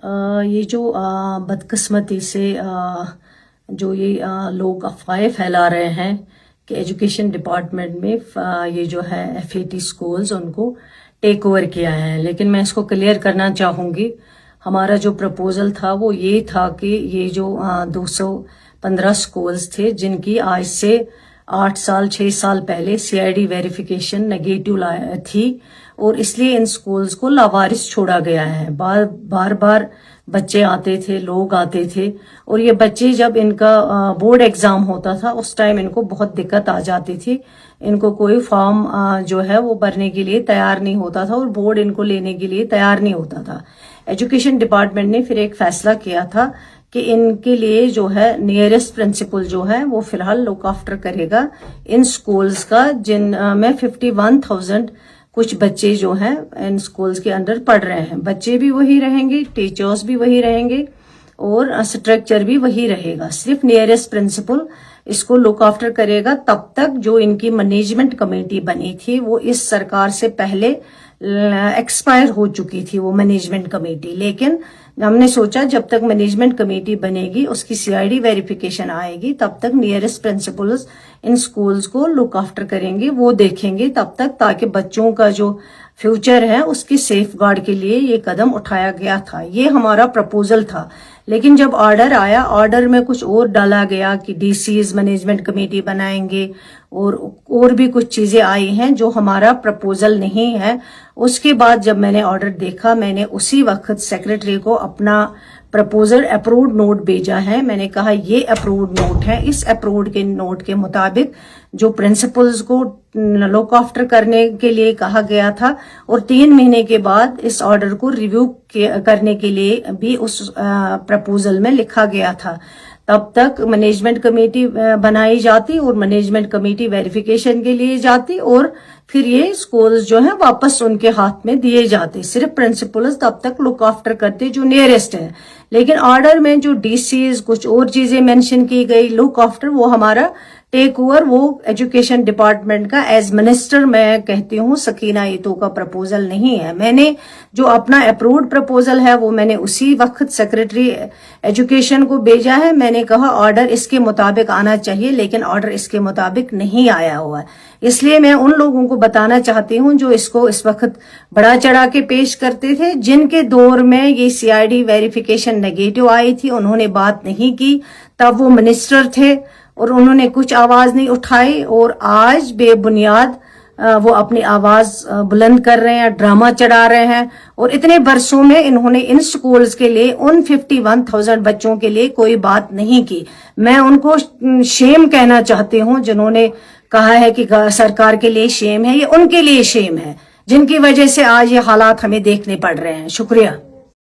یہ جو بدقسمتی سے جو یہ لوگ افواہیں پھیلا رہے ہیں کہ ایجوکیشن ڈپارٹمنٹ میں یہ جو ہے FAT سکولز ان کو ٹیک اوور کیا ہے، لیکن میں اس کو کلیئر کرنا چاہوں گی۔ ہمارا جو پرپوزل تھا وہ یہ تھا کہ یہ جو 215 سکولز تھے جن کی آج سے 6 سال پہلے CID ویریفیکیشن نگیٹو تھی، اور اس لیے ان سکولز کو لاوارث چھوڑا گیا ہے۔ بار بار بچے آتے تھے، لوگ آتے تھے، اور یہ بچے جب ان کا بورڈ ایگزام ہوتا تھا اس ٹائم ان کو بہت دقت آ جاتی تھی۔ ان کو کوئی فارم جو ہے وہ بھرنے کے لیے تیار نہیں ہوتا تھا، اور بورڈ ان کو لینے کے لیے تیار نہیں ہوتا تھا۔ ایجوکیشن ڈپارٹمنٹ نے پھر ایک فیصلہ کیا تھا کہ ان کے لیے جو ہے نیئرسٹ پرنسپل جو ہے وہ فی الحال لک آفٹر کرے گا ان سکولز کا، جن میں 51,000 کچھ بچے جو ہیں ان سکولز کے اندر پڑھ رہے ہیں۔ بچے بھی وہی رہیں گے، ٹیچرز بھی وہی رہیں گے، اور اسٹرکچر بھی وہی رہے گا۔ صرف نیئرسٹ پرنسپل اس کو لک آفٹر کرے گا تب تک جو ان کی مینجمنٹ کمیٹی بنی تھی وہ اس سرکار سے پہلے ایکسپائر ہو چکی تھی وہ مینجمنٹ کمیٹی، لیکن ہم نے سوچا جب تک مینجمنٹ کمیٹی بنے گی، اس کی CID ویریفیکیشن آئے گی، تب تک نیئرسٹ پرنسپلز ان سکولز کو لک آفٹر کریں گے، وہ دیکھیں گے تب تک، تاکہ بچوں کا جو فیوچر ہے اس کی سیف گارڈ کے لیے یہ قدم اٹھایا گیا تھا۔ یہ ہمارا پرپوزل تھا، لیکن جب آرڈر آیا، آرڈر میں کچھ اور ڈالا گیا کہ DCs مینجمنٹ کمیٹی بنائیں گے، اور بھی کچھ چیزیں آئی ہیں جو ہمارا پرپوزل نہیں ہے۔ اس کے بعد جب میں نے آرڈر دیکھا، میں نے اسی وقت سیکرٹری کو اپنا پرپوزل اپروڈ نوٹ بھیجا ہے۔ میں نے کہا یہ اپروڈ نوٹ ہے، اس اپروڈ کے نوٹ کے مطابق جو پرنسپلز کو لک آفٹر کرنے کے لیے کہا گیا تھا، اور 3 مہینے کے بعد اس آرڈر کو ریویو کرنے کے لیے بھی اس پرپوزل میں لکھا گیا تھا، تب تک مینجمنٹ کمیٹی بنائی جاتی اور مینجمنٹ کمیٹی ویریفیکیشن کے لیے جاتی، اور پھر یہ سکولز جو ہیں واپس ان کے ہاتھ میں دیے جاتے۔ صرف پرنسپلز تب تک لک آفٹر کرتے جو نیئرسٹ ہے، لیکن آرڈر میں جو DCs کچھ اور چیزیں مینشن کی گئی لک آفٹر، وہ ہمارا ٹیک اوور وہ ایجوکیشن ڈپارٹمنٹ کا ایز منسٹر میں کہتی ہوں سکینہ ایتو کا پرپوزل نہیں ہے۔ میں نے جو اپنا اپروڈ پرپوزل ہے وہ میں نے اسی وقت سیکرٹری ایجوکیشن کو بھیجا ہے۔ میں نے کہا آرڈر اس کے مطابق آنا چاہیے، لیکن آرڈر اس کے مطابق نہیں آیا ہوا ہے۔ اس لیے میں ان لوگوں کو بتانا چاہتی ہوں جو اس کو اس وقت بڑا چڑھا کے پیش کرتے تھے، جن کے دور میں یہ CID ویریفیکیشن نیگیٹو آئی تھی، انہوں نے بات نہیں کی، تب وہ منسٹر تھے اور انہوں نے کچھ آواز نہیں اٹھائی، اور آج بے بنیاد وہ اپنی آواز بلند کر رہے ہیں، ڈرامہ چڑھا رہے ہیں، اور اتنے برسوں میں انہوں نے ان سکولز کے لیے، ان 51,000 بچوں کے لیے کوئی بات نہیں کی۔ میں ان کو شیم کہنا چاہتی ہوں، جنہوں نے کہا ہے کہ سرکار کے لیے شیم ہے، یہ ان کے لیے شیم ہے جن کی وجہ سے آج یہ حالات ہمیں دیکھنے پڑ رہے ہیں۔ شکریہ۔